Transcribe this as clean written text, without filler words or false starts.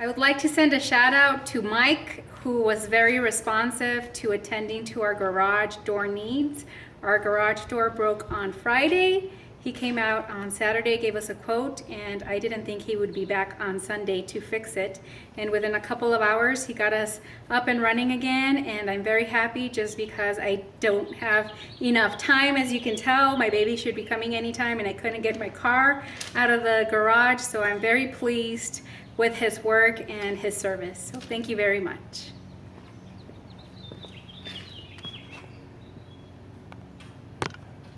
I would like to send a shout out to Mike, who was very responsive to attending to our garage door needs. Our garage door broke on Friday. He came out on Saturday, gave us a quote, and I didn't think he would be back on Sunday to fix it. And within a couple of hours, he got us up and running again, and I'm very happy just because I don't have enough time. As you can tell, my baby should be coming anytime, and I couldn't get my car out of the garage, so I'm very pleased with his work and his service. So thank you very much.